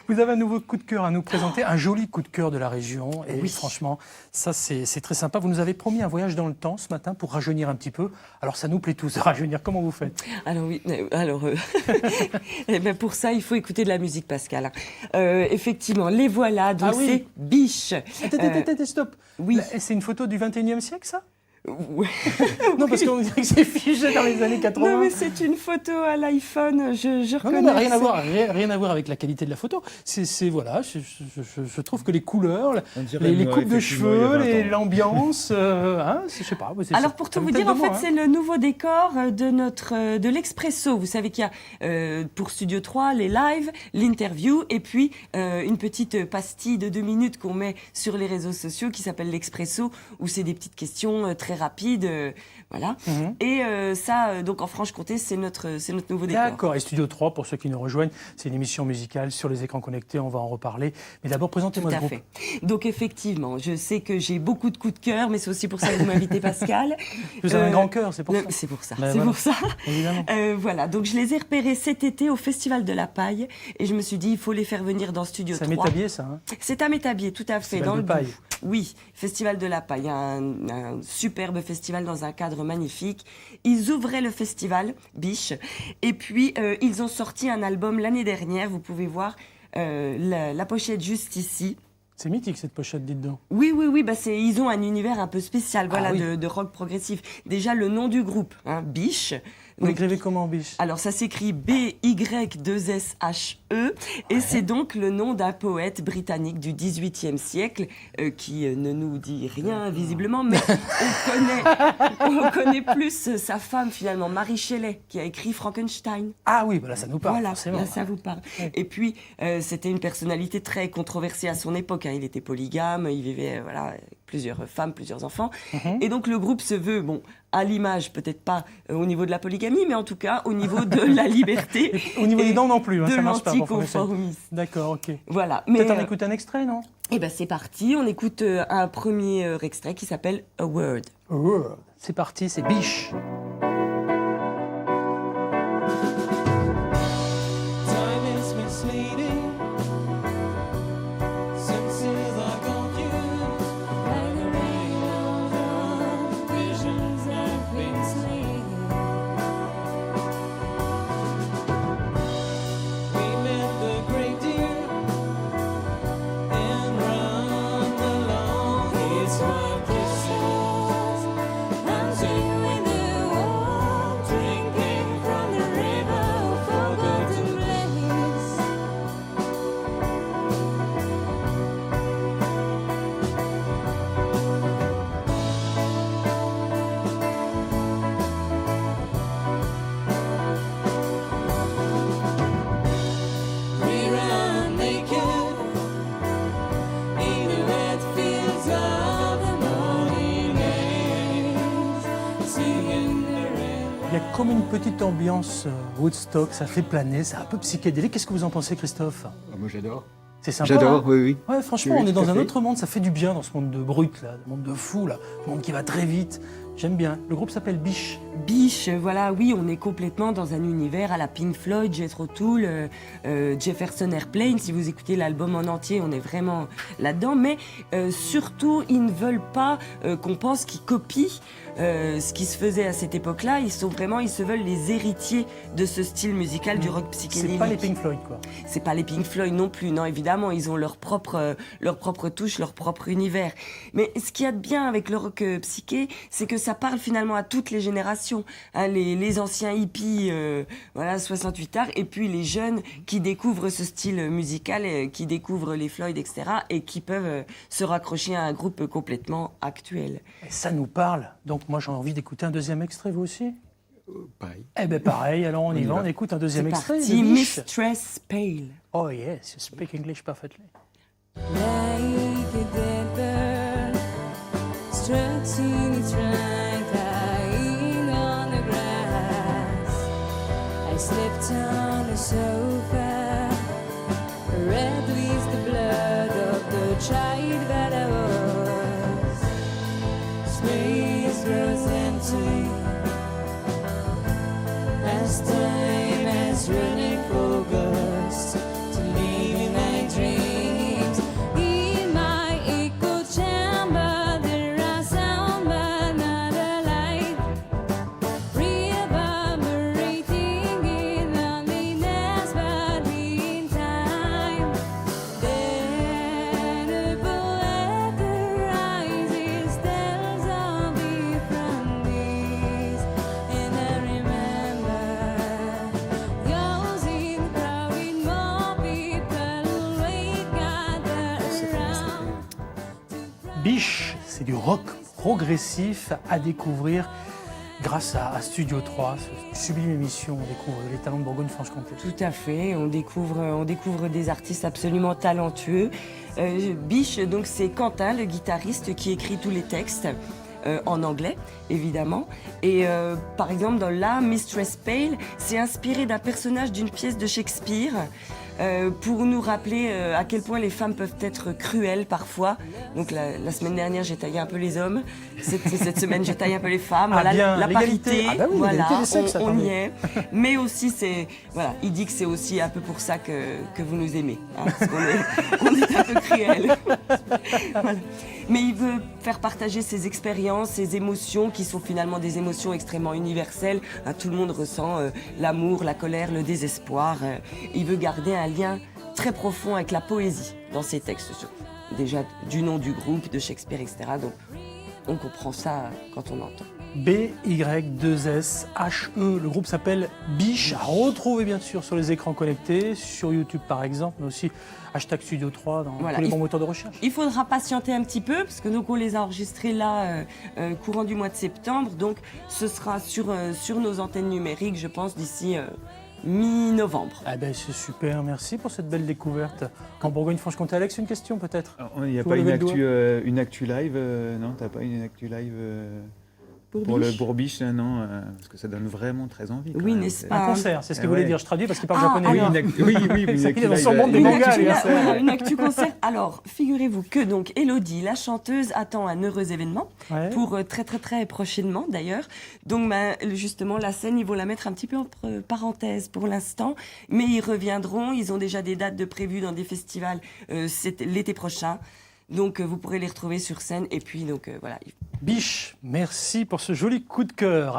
Vous avez un nouveau coup de cœur à nous présenter, un joli coup de cœur de la région. Et Oui. franchement, ça c'est très sympa. Vous nous avez promis un voyage dans le temps ce matin pour rajeunir un petit peu. Alors ça nous plaît tous de rajeunir. Comment vous faites? Alors oui, eh ben pour ça, il faut écouter de la musique, Pascal. Effectivement, les voilà, donc Ah oui. c'est Biche. Attends, stop. oui. Là, c'est une photo du 21e siècle, ça? Ouais. Non, parce qu'on dirait que c'est figé dans les années 80. Non, mais c'est une photo à l'iPhone, je Non, reconnais. non, mais rien que à c'est- voir, rien à voir avec la qualité de la photo. Voilà, je trouve que les couleurs, On dirait les moi, coupes de effectivement, il y a cheveux, 20 ans. l'ambiance, je sais pas. Alors pour tout vous dire, en fait, c'est le nouveau décor de l'Expresso. Vous savez qu'il y a pour Studio 3 les lives, l'interview et puis une petite pastille de 2 minutes qu'on met sur les réseaux sociaux qui s'appelle l'Expresso où c'est des petites questions très rapides, voilà. Et ça, donc en Franche-Comté, c'est notre nouveau décor. D'accord, et Studio 3, pour ceux qui nous rejoignent, c'est une émission musicale sur les écrans connectés, on va en reparler. Mais d'abord, présentez-moi Tout le à groupe. fait. Donc effectivement, je sais que j'ai beaucoup de coups de cœur, mais c'est aussi pour ça que vous m'invitez, Pascal. Vous avez un grand cœur, c'est pour ça. C'est pour ça. Ben c'est voilà. pour ça. Évidemment. Voilà, donc je les ai repérés cet été au Festival de la Paille et je me suis dit il faut les faire venir dans Studio Ça 3. m'établit, ça. Hein. C'est à Métabier, tout à fait, Festival dans de le Paille. Doubs. Oui, Festival de la Paille, un superbe festival dans un cadre magnifique. Ils ouvraient le festival, Biche, et puis ils ont sorti un album l'année dernière, vous pouvez voir la pochette juste ici. C'est mythique, cette pochette, dites donc. Oui, bah ils ont un univers un peu spécial, voilà, oui. de rock progressif. Déjà, le nom du groupe, hein, Biche. Vous Donc, l'écrivez comment, Biche? alors ça s'écrit B-Y-2-S-H-E et c'est donc le nom d'un poète britannique du XVIIIe siècle qui ne nous dit rien visiblement, mais on connaît plus sa femme finalement, Mary Shelley, qui a écrit Frankenstein. Ah oui, bah là, ça nous parle, Voilà, forcément. là ça vous parle. Ouais. Et puis c'était une personnalité très controversée à son époque, hein. Il était polygame, il vivait voilà, avec plusieurs femmes, plusieurs enfants. Et donc le groupe se veut, bon, à l'image, peut-être pas au niveau de la polygamie, mais en tout cas au niveau de la liberté. Au niveau et des dents non plus, hein, de ça marche pas. pour Frankenstein. l'anticonformisme. D'accord, ok. Voilà. Mais Peut-être on écoute un extrait, non? ben c'est parti, on écoute un premier extrait qui s'appelle A Word. C'est parti, c'est Biche. Time is misleading. Senses are confused. Like the rain of visions have been slain. We met the great deer and run along his white kisses. Dancing with the warm, drinking from the river of forgotten place. We ran naked in the wet fields of the morning air, singing the rain. Il y a comme une petite ambiance Woodstock, ça fait planer, c'est un peu psychédélique. Qu'est-ce que vous en pensez, Christophe? Ah, moi j'adore. C'est sympa. J'adore, hein? oui, oui. Ouais, franchement, Oui, on est tout à dans un fait. autre monde, ça fait du bien dans ce monde de brut, là, ce monde de fou, là, ce monde qui va très vite. J'aime bien. Le groupe s'appelle Biche. Biche, voilà, oui, on est complètement dans un univers à la Pink Floyd, Jethro Tull, Jefferson Airplane. Si vous écoutez l'album en entier, on est vraiment là-dedans. Mais surtout, ils ne veulent pas qu'on pense qu'ils copient ce qui se faisait à cette époque-là. Ils se veulent les héritiers de ce style musical du rock psychédélique. C'est pas les Pink Floyd, quoi. C'est pas les Pink Floyd non plus, non, évidemment, ils ont leur propre touche, leur propre univers. Mais ce qu'il y a de bien avec le rock psyché, c'est que ça parle finalement à toutes les générations, hein, les anciens hippies, voilà, 68 arts, et puis les jeunes qui découvrent ce style musical, qui découvrent les Floyd, etc., et qui peuvent se raccrocher à un groupe complètement actuel. Et ça nous parle. Donc moi, j'ai envie d'écouter un deuxième extrait, vous aussi? Pareil. Eh ben pareil, alors on y va, on écoute un deuxième C'est extrait. parti, de Biche. Mistress Pale. Oh yes, you speak English perfectly. Like a dead bird, stretching its right, lying on the grass. I slept on a sofa, red is the blood of the child that I was. Space grows empty, as time has running for ghosts to leave in my Biche, c'est du rock progressif à découvrir grâce à Studio 3, cette sublime émission. On découvre les talents de Bourgogne-Franche-Comté. Tout à fait, on découvre des artistes absolument talentueux. Biche, donc c'est Quentin, le guitariste, qui écrit tous les textes. En anglais, évidemment. Et par exemple, dans La Mistress Pale, c'est inspiré d'un personnage d'une pièce de Shakespeare pour nous rappeler à quel point les femmes peuvent être cruelles parfois. Donc la semaine dernière, j'ai taillé un peu les hommes. Cette semaine, j'ai taillé un peu les femmes. Ah Voilà, bien, la l'égalité. parité, Ah bah oui, voilà, l'égalité des sexes, on attendez. y est. Mais aussi, voilà, il dit que c'est aussi un peu pour ça que vous nous aimez. Hein, parce on est un peu cruels. Voilà. Mais il veut faire partager ses expériences, ses émotions, qui sont finalement des émotions extrêmement universelles. Hein, tout le monde ressent l'amour, la colère, le désespoir. Il veut garder un lien très profond avec la poésie dans ses textes. Déjà du nom du groupe, de Shakespeare, etc. Donc on comprend ça quand on entend. B-Y-2-S-H-E. Le groupe s'appelle Biche. À retrouver bien sûr sur les écrans connectés, sur YouTube par exemple, mais aussi hashtag Studio 3 dans Voilà, tous les bons moteurs de recherche. Il faudra patienter un petit peu, parce que donc on les a enregistrés là, courant du mois de septembre. Donc ce sera sur nos antennes numériques, je pense, d'ici mi-novembre. Ah ben c'est super, merci pour cette belle découverte. En Bourgogne-Franche-Comté, Alex, une question peut-être? Il n'y a Vous pas levez le une actu live non, t'as pas une actu live pour Biche le Bourbiche, là, non parce que ça donne vraiment très envie. quand Oui, même. n'est-ce Un pas concert, c'est ce qu'il Ah voulait ouais. dire. Je traduis parce qu'il parle Ah, japonais. Oui, alors. oui, mais une Ça actu fait dans live. son monde des Une mangas, actu, lui, hein, voilà, une actu concert. Alors, figurez-vous que donc Élodie, la chanteuse, attend un heureux événement Ouais. pour très très très prochainement d'ailleurs. Donc justement, la scène, ils vont la mettre un petit peu entre parenthèses pour l'instant, mais ils reviendront. Ils ont déjà des dates de prévues dans des festivals l'été prochain. Donc vous pourrez les retrouver sur scène. Et puis donc voilà. Biche, merci pour ce joli coup de cœur.